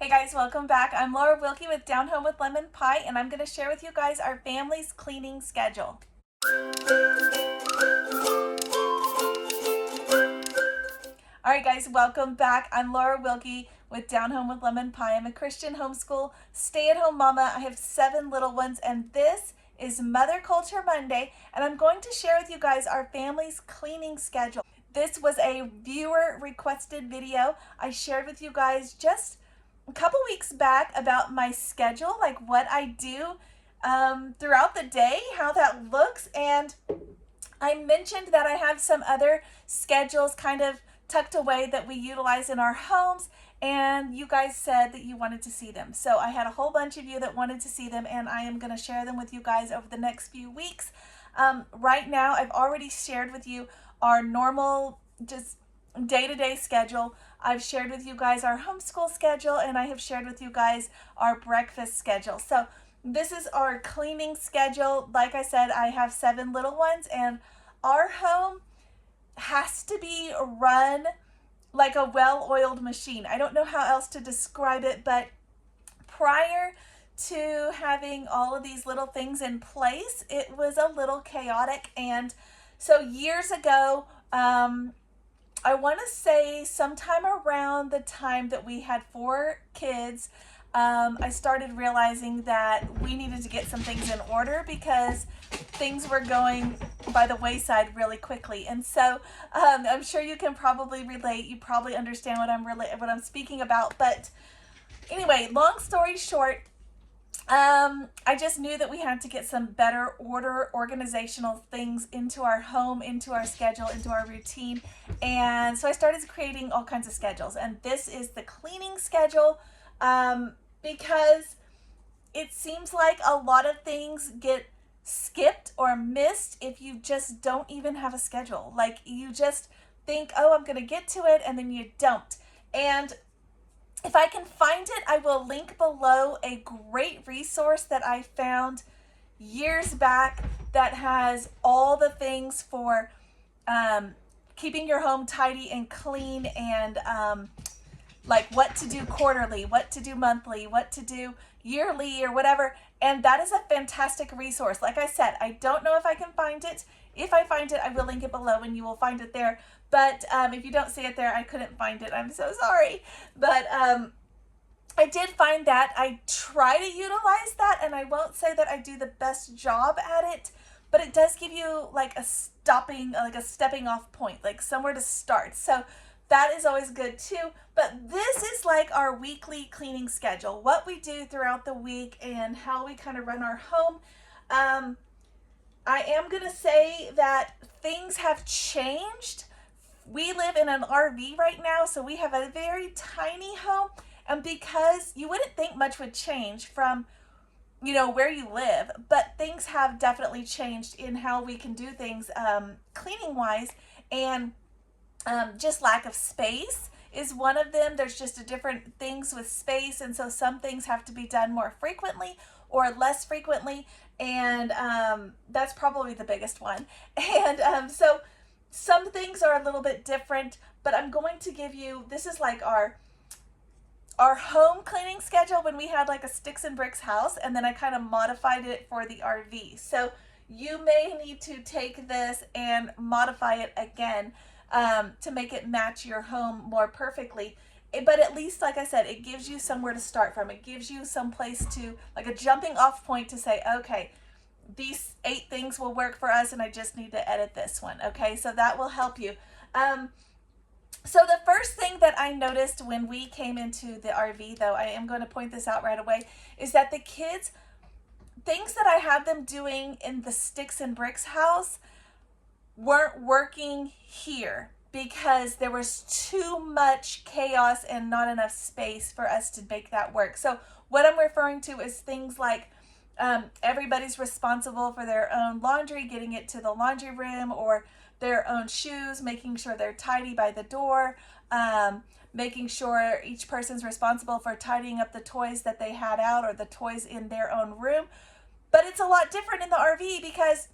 Hey guys, welcome back. I'm Laura Wilkie with Down Home with Lemon Pie, and I'm going to share with you guys our family's cleaning schedule. Alright guys, welcome back. I'm Laura Wilkie with Down Home with Lemon Pie. I'm a Christian homeschool stay-at-home mama. I have 7 little ones, and this is Mother Culture Monday, and I'm going to share with you guys our family's cleaning schedule. This was a viewer requested video I shared with you guys just a couple weeks back about my schedule, like what I do throughout the day, how that looks, and I mentioned that I have some other schedules kind of tucked away that we utilize in our homes, and you guys said that you wanted to see them. So I had a whole bunch of you that wanted to see them, and I am going to share them with you guys over the next few weeks. Right now, I've already shared with you our normal, just day-to-day schedule. I've shared with you guys our homeschool schedule, and I have shared with you guys our breakfast schedule. So this is our cleaning schedule. Like I said, I have 7 little ones, and our home has to be run like a well-oiled machine. I don't know how else to describe it, but prior to having all of these little things in place, it was a little chaotic. And so years ago, I want to say sometime around the time that we had 4 kids, I started realizing that we needed to get some things in order because things were going by the wayside really quickly. And so I'm sure you can probably relate. You probably understand what I'm speaking about. But anyway, long story short, I just knew that we had to get some better organizational things into our home, into our schedule, into our routine. And so I started creating all kinds of schedules. And this is the cleaning schedule because it seems like a lot of things get skipped or missed if you just don't even have a schedule. Like you just think, oh, I'm going to get to it, and then you don't. And if I can find it, I will link below a great resource that I found years back that has all the things for keeping your home tidy and clean, and like what to do quarterly, what to do monthly, what to do yearly or whatever. And that is a fantastic resource. Like I said, I don't know if I can find it. If I find it, I will link it below and you will find it there. But if you don't see it there, I couldn't find it. I'm so sorry. But I did find that. I try to utilize that, and I won't say that I do the best job at it, but it does give you like a stepping off point, like somewhere to start. So that is always good too. But this is like our weekly cleaning schedule, what we do throughout the week and how we kind of run our home. I am going to say that things have changed. We live in an RV right now, so we have a very tiny home. And because you wouldn't think much would change from, where you live, but things have definitely changed in how we can do things cleaning wise. And just lack of space is one of them. There's just different things with space, and so some things have to be done more frequently or less frequently, and that's probably the biggest one. And so some things are a little bit different, but I'm going to give you, this is like our home cleaning schedule when we had like a sticks and bricks house, and then I kind of modified it for the RV. So you may need to take this and modify it again to make it match your home more perfectly. But at least, like I said, it gives you somewhere to start from. It gives you some place to, like a jumping off point to say, okay, these 8 things will work for us, and I just need to edit this one. Okay, so that will help you. So the first thing that I noticed when we came into the RV, though, I am going to point this out right away, is that the kids, things that I had them doing in the sticks and bricks house weren't working here because there was too much chaos and not enough space for us to make that work. So what I'm referring to is things like everybody's responsible for their own laundry, getting it to the laundry room, or their own shoes, making sure they're tidy by the door, making sure each person's responsible for tidying up the toys that they had out or the toys in their own room. But it's a lot different in the RV because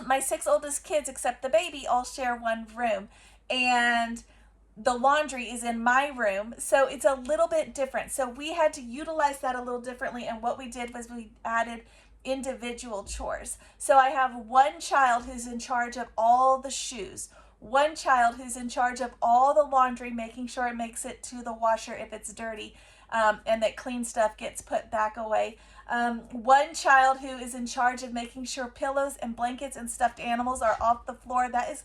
my 6 oldest kids, except the baby, all share one room. And the laundry is in my room, so it's a little bit different. So we had to utilize that a little differently, and what we did was we added individual chores. So I have one child who's in charge of all the shoes, one child who's in charge of all the laundry, making sure it makes it to the washer if it's dirty, and that clean stuff gets put back away. One child who is in charge of making sure pillows and blankets and stuffed animals are off the floor. That is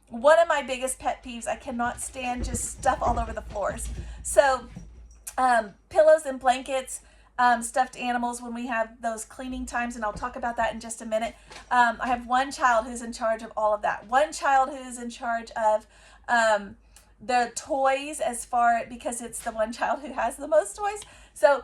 one of my biggest pet peeves. I cannot stand just stuff all over the floors. So pillows and blankets, stuffed animals when we have those cleaning times, and I'll talk about that in just a minute. I have one child who's in charge of all of that. One child who's in charge of the toys, because it's the one child who has the most toys. So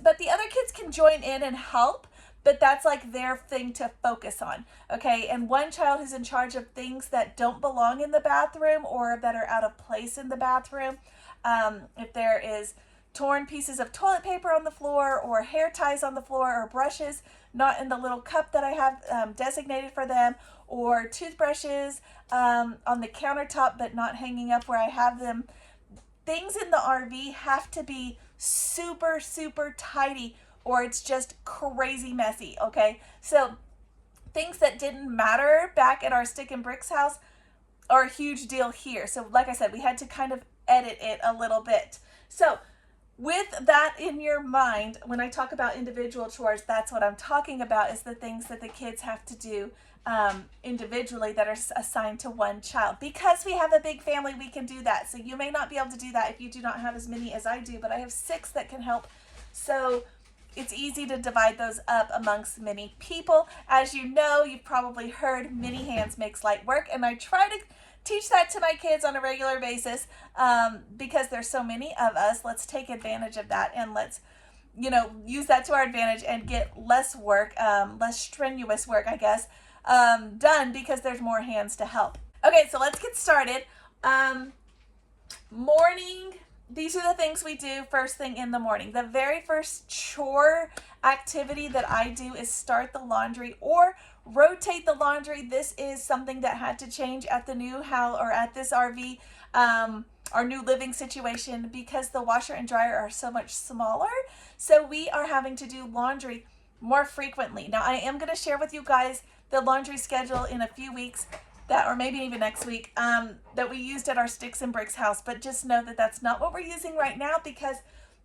but the other kids can join in and help, but that's like their thing to focus on, okay? And one child who's in charge of things that don't belong in the bathroom or that are out of place in the bathroom. If there is torn pieces of toilet paper on the floor, or hair ties on the floor, or brushes not in the little cup that I have designated for them, or toothbrushes on the countertop but not hanging up where I have them. Things in the RV have to be super, super tidy, or it's just crazy messy, okay? So things that didn't matter back at our stick and bricks house are a huge deal here. So like I said, we had to kind of edit it a little bit. So with that in your mind, when I talk about individual chores, that's what I'm talking about, is the things that the kids have to do individually that are assigned to one child. Because we have a big family, we can do that. So you may not be able to do that if you do not have as many as I do, but I have 6 that can help. So it's easy to divide those up amongst many people. As you know, you've probably heard many hands makes light work, and I try to teach that to my kids on a regular basis, because there's so many of us. Let's take advantage of that, and let's use that to our advantage and get less work, less strenuous work, I guess, done, because there's more hands to help. Okay, so let's get started. Morning. These are the things we do first thing in the morning. The very first chore activity that I do is start the laundry or rotate the laundry. This is something that had to change at the new house, or at this RV, our new living situation, because the washer and dryer are so much smaller. So we are having to do laundry more frequently. Now I am going to share with you guys the laundry schedule in a few weeks, or maybe even next week, that we used at our sticks and bricks house. But just know that that's not what we're using right now, because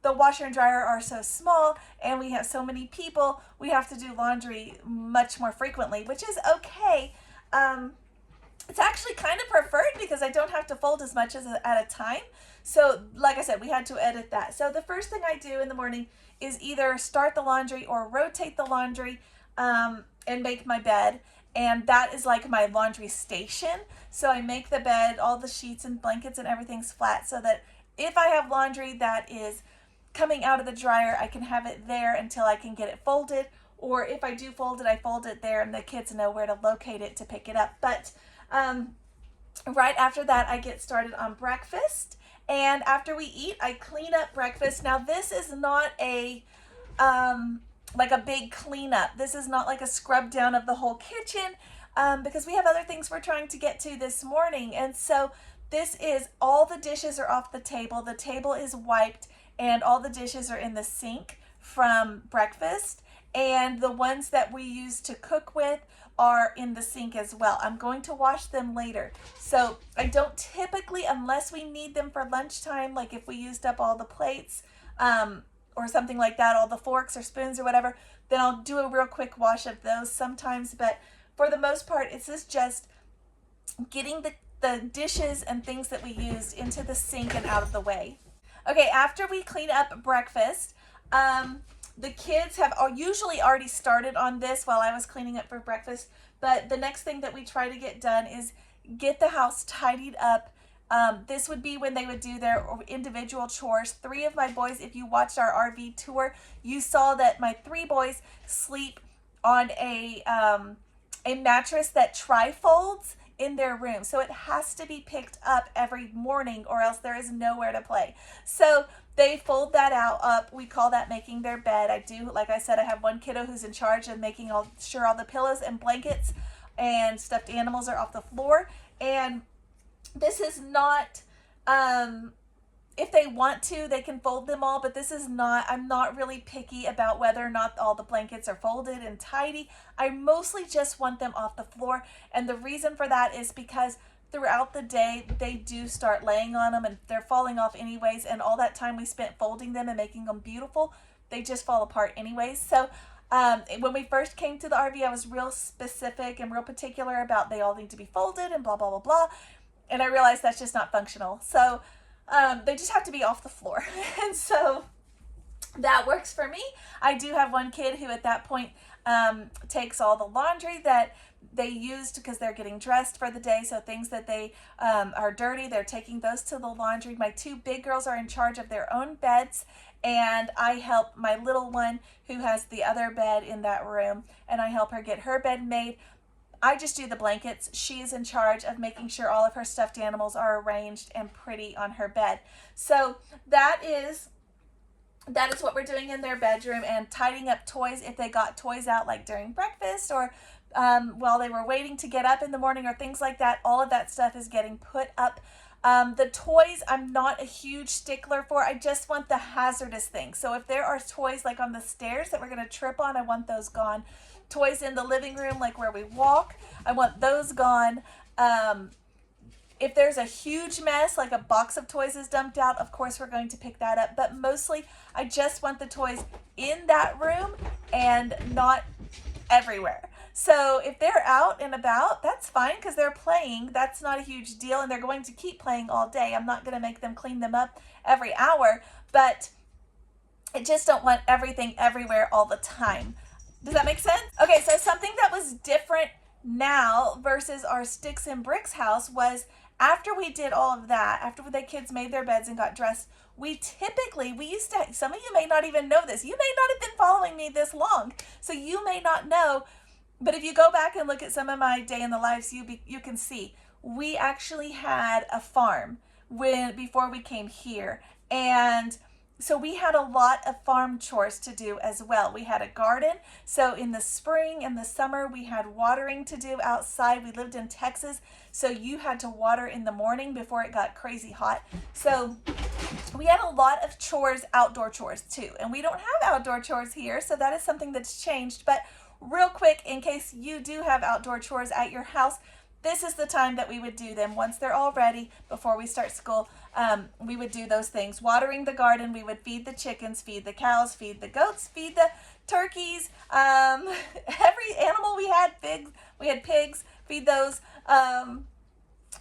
the washer and dryer are so small and we have so many people. We have to do laundry much more frequently, which is okay. It's actually kind of preferred because I don't have to fold as much at a time. So like I said, we had to edit that. So the first thing I do in the morning is either start the laundry or rotate the laundry, and make my bed. And that is like my laundry station. So I make the bed, all the sheets and blankets and everything's flat, so that if I have laundry that is coming out of the dryer, I can have it there until I can get it folded. Or if I do fold it, I fold it there and the kids know where to locate it to pick it up. But right after that, I get started on breakfast. And after we eat, I clean up breakfast. Now this is not a like a big cleanup. This is not like a scrub down of the whole kitchen, because we have other things we're trying to get to this morning. And so this is, all the dishes are off the table is wiped, and all the dishes are in the sink from breakfast, and the ones that we use to cook with are in the sink as well. I'm going to wash them later. So I don't typically, unless we need them for lunchtime, like if we used up all the plates, or something like that, all the forks or spoons or whatever, then I'll do a real quick wash of those sometimes. But for the most part, it's just getting the dishes and things that we used into the sink and out of the way. Okay, after we clean up breakfast, the kids have usually already started on this while I was cleaning up for breakfast. But the next thing that we try to get done is get the house tidied up. This would be when they would do their individual chores. 3 of my boys, if you watched our RV tour, you saw that my 3 boys sleep on a mattress that trifolds in their room. So it has to be picked up every morning, or else there is nowhere to play. So they fold that up. We call that making their bed. Like I said, I have one kiddo who's in charge of making sure all the pillows and blankets and stuffed animals are off the floor. And this is not If they want to, they can fold them all, but this is not, I'm not really picky about whether or not all the blankets are folded and tidy. I mostly just want them off the floor. And the reason for that is because throughout the day, they do start laying on them and they're falling off anyways. And all that time we spent folding them and making them beautiful, they just fall apart anyways. So when we first came to the RV, I was real specific and real particular about they all need to be folded and blah, blah, blah, blah. And I realized that's just not functional. So they just have to be off the floor. And so that works for me. I do have one kid who at that point takes all the laundry that they used because they're getting dressed for the day. So things that they are dirty, they're taking those to the laundry. My two big girls are in charge of their own beds. And I help my little one who has the other bed in that room. And I help her get her bed made. I just do the blankets. She's in charge of making sure all of her stuffed animals are arranged and pretty on her bed. So that is what we're doing in their bedroom, and tidying up toys if they got toys out like during breakfast or while they were waiting to get up in the morning or things like that. All of that stuff is getting put up. The toys I'm not a huge stickler for. I just want the hazardous things. So if there are toys like on the stairs that we're going to trip on, I want those gone. Toys in the living room, like where we walk, I want those gone. If there's a huge mess, like a box of toys is dumped out, of course we're going to pick that up. But mostly, I just want the toys in that room and not everywhere. So if they're out and about, that's fine because they're playing. That's not a huge deal, and they're going to keep playing all day. I'm not going to make them clean them up every hour, but I just don't want everything everywhere all the time. Does that make sense? Okay, so something that was different now versus our sticks and bricks house was after we did all of that, after the kids made their beds and got dressed, we used to, some of you may not even know this. You may not have been following me this long, so you may not know, but if you go back and look at some of my day in the lives, you can see we actually had a farm before we came here. And so we had a lot of farm chores to do as well. We had a garden. So in the spring and the summer, we had watering to do outside. We lived in Texas, so you had to water in the morning before it got crazy hot. So we had a lot of chores, outdoor chores too. And we don't have outdoor chores here, so that is something that's changed. But real quick, in case you do have outdoor chores at your house, this is the time that we would do them. Once they're all ready, before we start school, we would do those things. Watering the garden, we would feed the chickens, feed the cows, feed the goats, feed the turkeys, every animal we had pigs, feed those.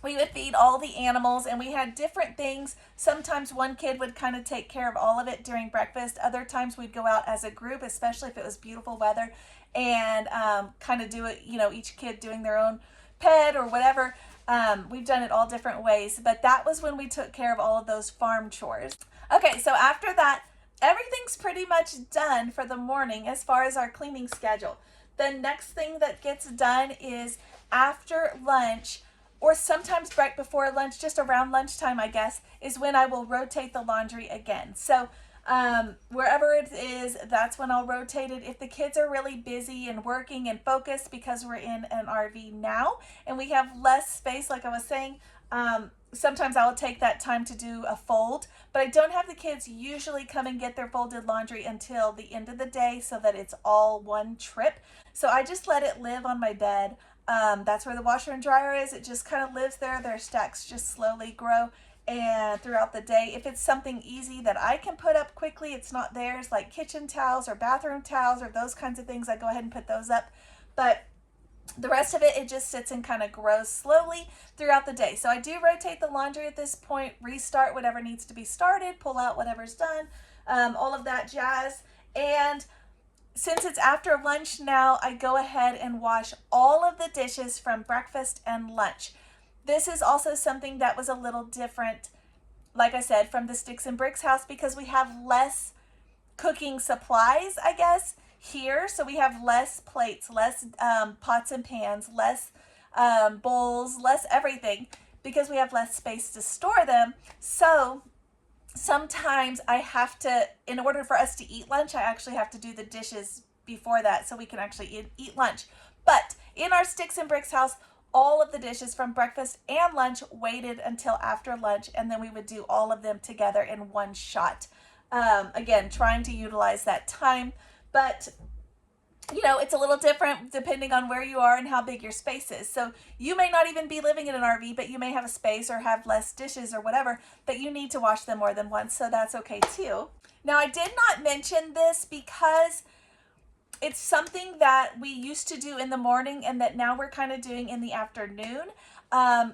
We would feed all the animals, and we had different things. Sometimes one kid would kind of take care of all of it during breakfast. Other times we'd go out as a group, especially if it was beautiful weather, and kind of do it, each kid doing their own pet or whatever. We've done it all different ways, but that was when we took care of all of those farm chores. Okay, so after that, everything's pretty much done for the morning as far as our cleaning schedule. The next thing that gets done is after lunch, or sometimes right before lunch, just around lunchtime, I guess, is when I will rotate the laundry again. So wherever it is, that's when I'll rotate it. If the kids are really busy and working and focused, because we're in an RV now and we have less space, like I was saying, sometimes I will take that time to do a fold, but I don't have the kids usually come and get their folded laundry until the end of the day so that it's all one trip. So I just let it live on my bed. That's where the washer and dryer is. It just kind of lives there. Their stacks just slowly grow and throughout the day. If it's something easy that I can put up quickly, it's not theirs, like kitchen towels or bathroom towels or those kinds of things, I go ahead and put those up. But the rest of it just sits and kind of grows slowly throughout the day. So I do rotate the laundry at this point, restart whatever needs to be started, pull out whatever's done, all of that jazz. And since it's after lunch now, I go ahead and wash all of the dishes from breakfast and lunch. This is also something that was a little different, like I said, from the Sticks and Bricks house, because we have less cooking supplies, I guess, here. So we have less plates, less pots and pans, less bowls, less everything, because we have less space to store them. So sometimes I have to, in order for us to eat lunch, I actually have to do the dishes before that so we can actually eat lunch. But in our Sticks and Bricks house, all of the dishes from breakfast and lunch waited until after lunch, and then we would do all of them together in one shot. Again, trying to utilize that time, but you know, it's a little different depending on where you are and how big your space is. So you may not even be living in an RV, but you may have a space or have less dishes or whatever, but you need to wash them more than once, so that's okay too. Now, I did not mention this because it's something that we used to do in the morning and that now we're kind of doing in the afternoon,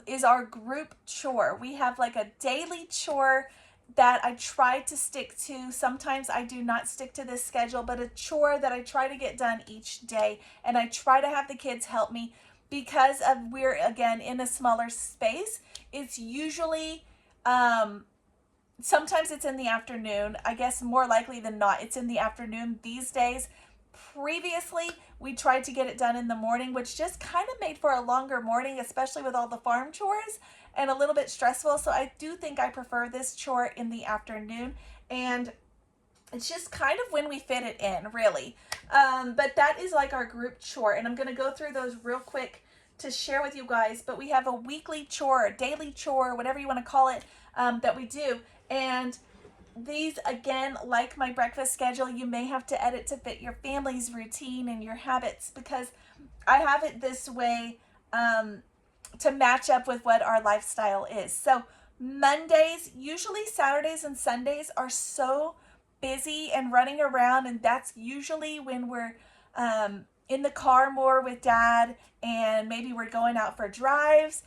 is our group chore. We have like a daily chore that I try to stick to. Sometimes I do not stick to this schedule, but a chore that I try to get done each day, and I try to have the kids help me because of we're, again, in a smaller space. It's usually, sometimes it's in the afternoon. I guess more likely than not, it's in the afternoon these days. Previously, we tried to get it done in the morning, which just kind of made for a longer morning, especially with all the farm chores, and a little bit stressful. So I do think I prefer this chore in the afternoon, and it's just kind of when we fit it in, really. But that is like our group chore, and I'm going to go through those real quick to share with you guys. But we have a weekly chore, a daily chore, whatever you want to call it, that we do. And these, again, like my breakfast schedule, you may have to edit to fit your family's routine and your habits, because I have it this way to match up with what our lifestyle is. So Mondays, usually Saturdays and Sundays are so busy and running around, and that's usually when we're in the car more with Dad, and maybe we're going out for drives,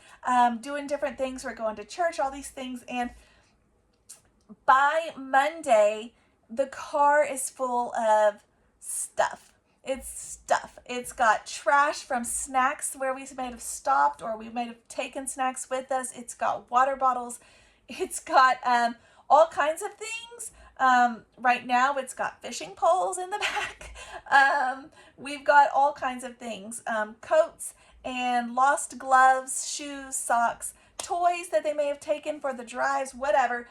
doing different things, we're going to church, all these things. And by Monday, the car is full of stuff. It's stuff. It's got trash from snacks where we may have stopped or we may have taken snacks with us. It's got water bottles. It's got all kinds of things. Right now, it's got fishing poles in the back. We've got all kinds of things. Coats and lost gloves, shoes, socks, toys that they may have taken for the drives, whatever.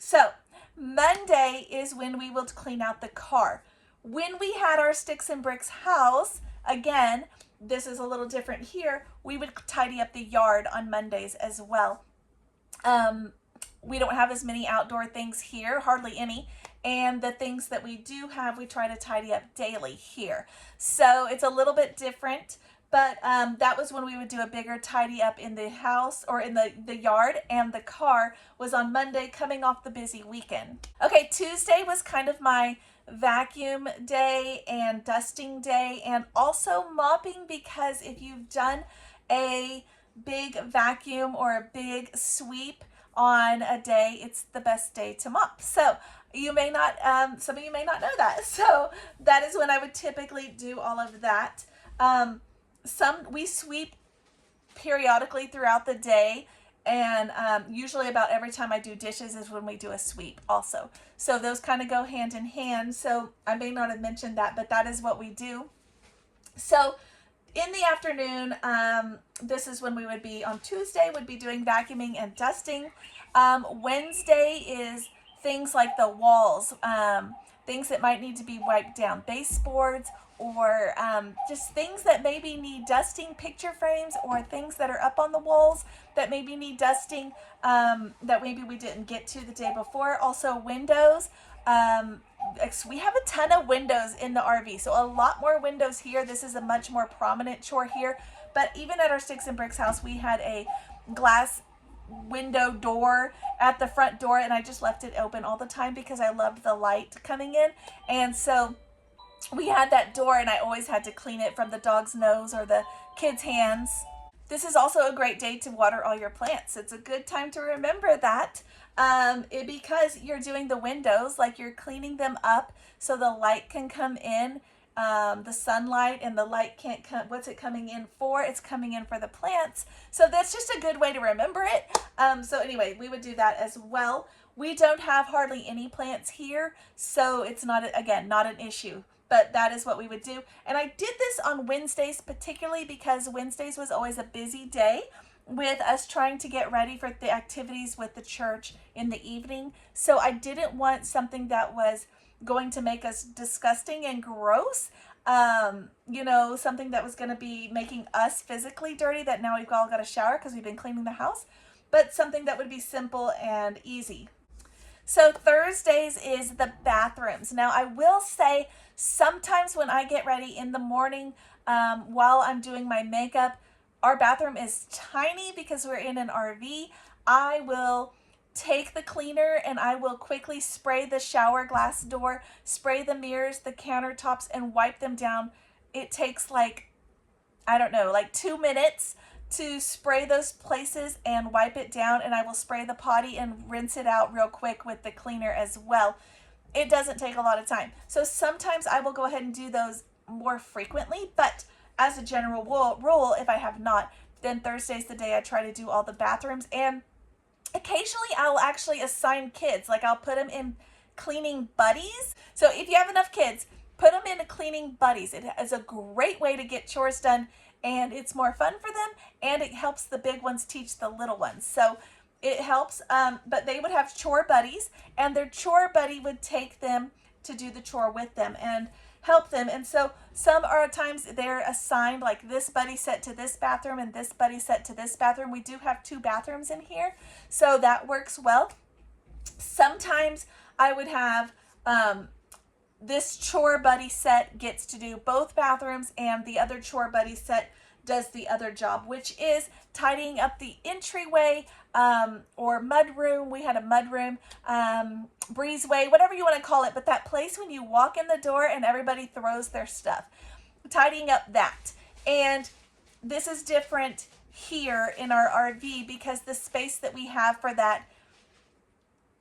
So Monday is when we will clean out the car. When we had our sticks and bricks house, again, this is a little different here, we would tidy up the yard on Mondays as well. We don't have as many outdoor things here, hardly any. And the things that we do have, we try to tidy up daily here. So it's a little bit different. But that was when we would do a bigger tidy up in the house or in the yard, and the car was on Monday, coming off the busy weekend. Okay, Tuesday was kind of my vacuum day and dusting day, and also mopping, because if you've done a big vacuum or a big sweep on a day, it's the best day to mop. So you may not, some of you may not know that. So that is when I would typically do all of that. We sweep periodically throughout the day, and usually about every time I do dishes is when we do a sweep also. So those kind of go hand in hand. So I may not have mentioned that, but that is what we do. So in the afternoon, this is when we would be on Tuesday, would be doing vacuuming and dusting. Wednesday is things like the walls, things that might need to be wiped down, baseboards, or just things that maybe need dusting, picture frames, or things that are up on the walls that maybe need dusting, that maybe we didn't get to the day before. Also windows. We have a ton of windows in the RV, so a lot more windows here. This is a much more prominent chore here. But even at our Sticks and Bricks house, we had a glass window door at the front door, and I just left it open all the time because I loved the light coming in. And so we had that door, and I always had to clean it from the dog's nose or the kids' hands. This is also a great day to water all your plants. It's a good time to remember that, because you're doing the windows, like you're cleaning them up so the light can come in, the sunlight, and the light can't come. What's it coming in for? It's coming in for the plants. So that's just a good way to remember it. So anyway, we would do that as well. We don't have hardly any plants here, so it's not, again, not an issue. But that is what we would do. And I did this on Wednesdays, particularly because Wednesdays was always a busy day with us trying to get ready for the activities with the church in the evening. So I didn't want something that was going to make us disgusting and gross. you know, something that was going to be making us physically dirty that now we've all got a shower because we've been cleaning the house, but something that would be simple and easy. So Thursdays is the bathrooms. Now I will say sometimes when I get ready in the morning while I'm doing my makeup, our bathroom is tiny because we're in an RV. I will take the cleaner and I will quickly spray the shower glass door, spray the mirrors, the countertops, and wipe them down. It takes like, I don't know, like 2 minutes to spray those places and wipe it down, and I will spray the potty and rinse it out real quick with the cleaner as well. It doesn't take a lot of time. So sometimes I will go ahead and do those more frequently, but as a general rule, if I have not, then Thursday's the day I try to do all the bathrooms. And occasionally I'll actually assign kids, like I'll put them in cleaning buddies. So if you have enough kids, put them in cleaning buddies. It is a great way to get chores done, and it's more fun for them, and it helps the big ones teach the little ones. So it helps, but they would have chore buddies, and their chore buddy would take them to do the chore with them and help them. And so some are times they're assigned, like this buddy set to this bathroom and this buddy set to this bathroom. We do have 2 bathrooms in here, so that works well. Sometimes I would have this chore buddy set gets to do both bathrooms, and the other chore buddy set does the other job, which is tidying up the entryway or mud room. We had a mud room, breezeway, whatever you want to call it, but that place when you walk in the door and everybody throws their stuff. Tidying up that. And this is different here in our RV because the space that we have for that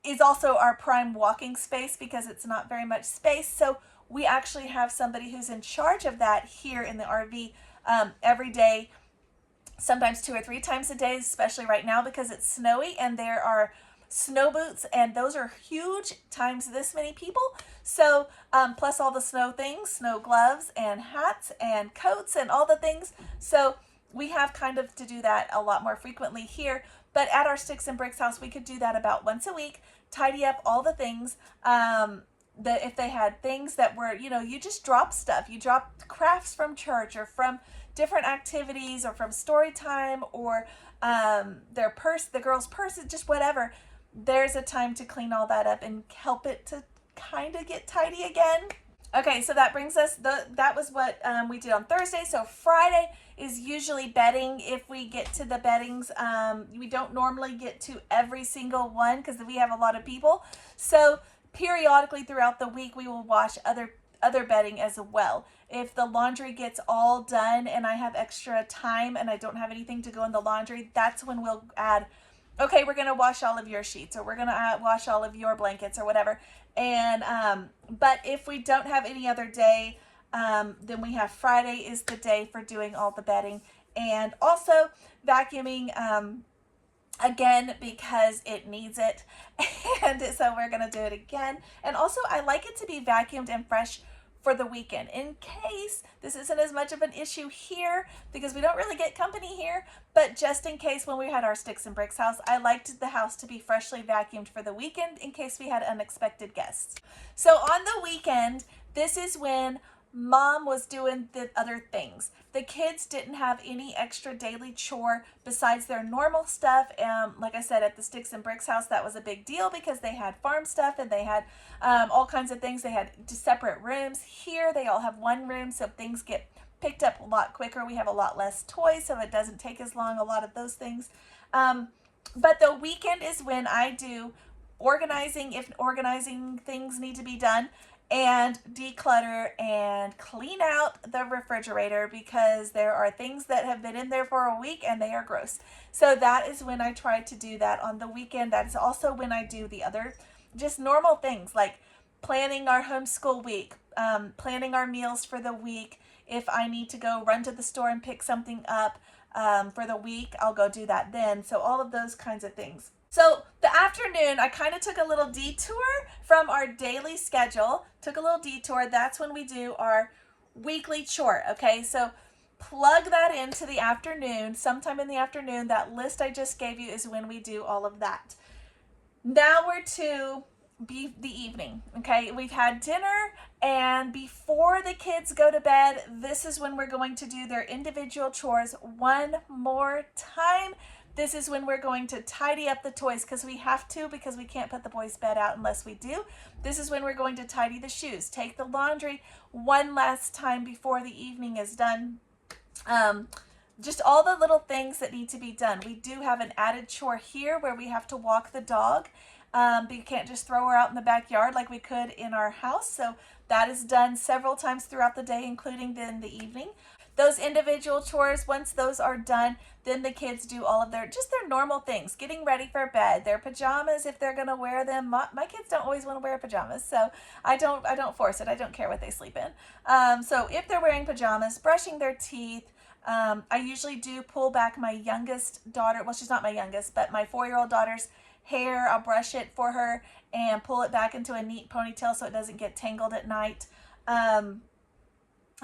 is also our prime walking space because it's not very much space. So we actually have somebody who's in charge of that here in the RV every day, sometimes 2 or 3 times a day, especially right now because it's snowy and there are snow boots, and those are huge, times this many people. So plus all the snow things, snow gloves and hats and coats and all the things. So we have kind of to do that a lot more frequently here. But at our Sticks and Bricks house, we could do that about once a week, tidy up all the things. That if they had things that were, you know, you just drop stuff. You drop crafts from church or from different activities or from story time or their purse, the girl's purse, just whatever. There's a time to clean all that up and help it to kind of get tidy again. Okay, so that brings us, that was what we did on Thursday. So Friday is usually bedding. If we get to the beddings, we don't normally get to every single one because we have a lot of people. So periodically throughout the week, we will wash other bedding as well. If the laundry gets all done and I have extra time and I don't have anything to go in the laundry, that's when we'll add, okay, we're going to wash all of your sheets, or we're going to wash all of your blankets or whatever. And but if we don't have any other day, then we have Friday is the day for doing all the bedding, and also vacuuming again because it needs it. And so we're going to do it again. And also I like it to be vacuumed and fresh for the weekend, in case this isn't as much of an issue here because we don't really get company here, but just in case when we had our Sticks and Bricks house, I liked the house to be freshly vacuumed for the weekend in case we had unexpected guests. So on the weekend, this is when Mom was doing the other things. The kids didn't have any extra daily chore besides their normal stuff. Like I said, at the Sticks and Bricks house, that was a big deal because they had farm stuff and they had all kinds of things. They had separate rooms. Here, they all have one room, so things get picked up a lot quicker. We have a lot less toys, so it doesn't take as long, a lot of those things. But the weekend is when I do organizing, if organizing things need to be done, and declutter and clean out the refrigerator because there are things that have been in there for a week and they are gross. So that is when I try to do that on the weekend. That is also when I do the other just normal things like planning our homeschool week, planning our meals for the week. If I need to go run to the store and pick something up for the week, I'll go do that then. So all of those kinds of things. So the afternoon, I kind of took a little detour from our daily schedule, took a little detour. That's when we do our weekly chore, okay? So plug that into the afternoon, sometime in the afternoon. That list I just gave you is when we do all of that. Now we're to be the evening. Okay, we've had dinner, and before the kids go to bed, this is when we're going to do their individual chores one more time. This is when we're going to tidy up the toys, because we have to, because we can't put the boys' bed out unless we do. This is when we're going to tidy the shoes, take the laundry one last time before the evening is done. Just all the little things that need to be done. We do have an added chore here where we have to walk the dog. But you can't just throw her out in the backyard like we could in our house. So that is done several times throughout the day, including in the evening. Those individual chores, once those are done, then the kids do all of their normal things, getting ready for bed, their pajamas if they're gonna wear them. My kids don't always want to wear pajamas, so I don't force it. I don't care what they sleep in. So if they're wearing pajamas, brushing their teeth. I usually do pull back my youngest daughter. Well, she's not my youngest, but my 4-year-old daughter's hair. I'll brush it for her and pull it back into a neat ponytail so it doesn't get tangled at night.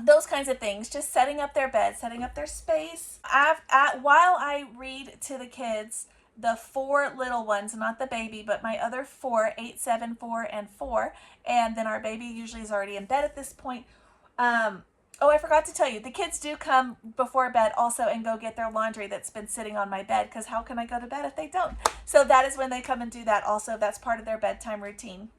Those kinds of things, just setting up their bed, setting up their space. While I read to the kids, the 4 little ones, not the baby, but my other 4, 8, 7, 4, and 4, and then our baby usually is already in bed at this point. Oh, I forgot to tell you, the kids do come before bed also and go get their laundry that's been sitting on my bed, because how can I go to bed if they don't? So that is when they come and do that also. That's part of their bedtime routine.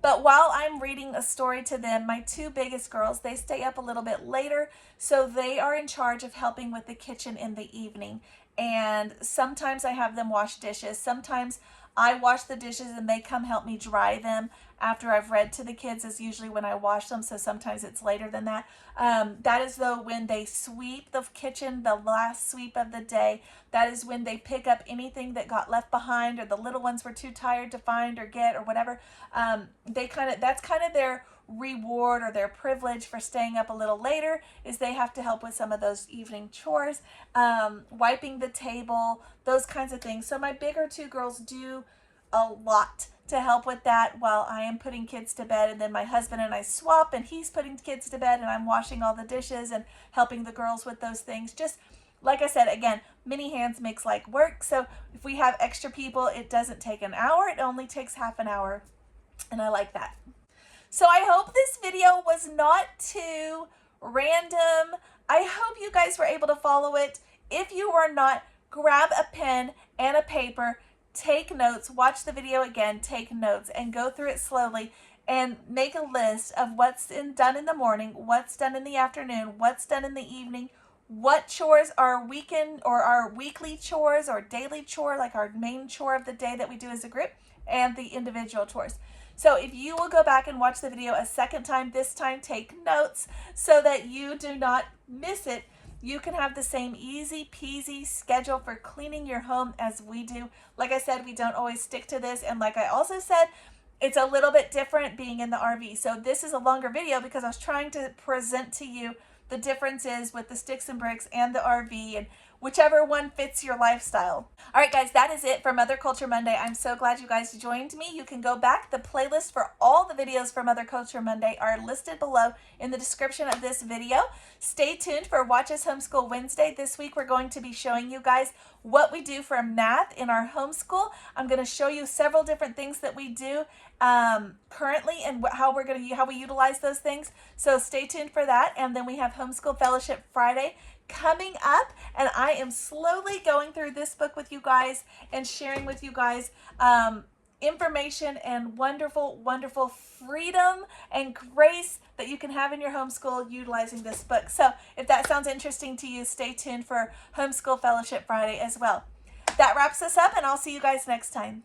But while I'm reading a story to them, my 2 biggest girls, they stay up a little bit later, so they are in charge of helping with the kitchen in the evening. And sometimes I have them wash dishes. Sometimes I wash the dishes and they come help me dry them after I've read to the kids, is usually when I wash them, so sometimes it's later than that. That is though when they sweep the kitchen, the last sweep of the day. That is when they pick up anything that got left behind, or the little ones were too tired to find or get or whatever. That's kind of their reward or their privilege for staying up a little later, is they have to help with some of those evening chores, wiping the table, those kinds of things. So my bigger 2 girls do a lot to help with that while I am putting kids to bed, and then my husband and I swap, and he's putting kids to bed and I'm washing all the dishes and helping the girls with those things. Just like I said, again, many hands makes light work. So if we have extra people, it doesn't take an hour, it only takes half an hour, and I like that. So I hope this video was not too random. I hope you guys were able to follow it. If you were not, grab a pen and a paper, take notes, watch the video again, take notes, and go through it slowly and make a list of what's done in the morning, what's done in the afternoon, what's done in the evening, what chores are weekend or our weekly chores or daily chore, like our main chore of the day that we do as a group, and the individual chores. So if you will go back and watch the video a second time, this time take notes so that you do not miss it. You can have the same easy peasy schedule for cleaning your home as we do. Like I said, we don't always stick to this. And like I also said, it's a little bit different being in the RV. So this is a longer video because I was trying to present to you the differences with the sticks and bricks and the RV, and whichever one fits your lifestyle. All right, guys, that is it for Mother Culture Monday. I'm so glad you guys joined me. You can go back. The playlist for all the videos for Mother Culture Monday are listed below in the description of this video. Stay tuned for Watch Us Homeschool Wednesday. This week, we're going to be showing you guys what we do for math in our homeschool. I'm going to show you several different things that we do currently and how we utilize those things. So stay tuned for that. And then we have Homeschool Fellowship Friday coming up, and I am slowly going through this book with you guys and sharing with you guys information and wonderful, wonderful freedom and grace that you can have in your homeschool utilizing this book. So if that sounds interesting to you, stay tuned for Homeschool Fellowship Friday as well. That wraps us up, and I'll see you guys next time.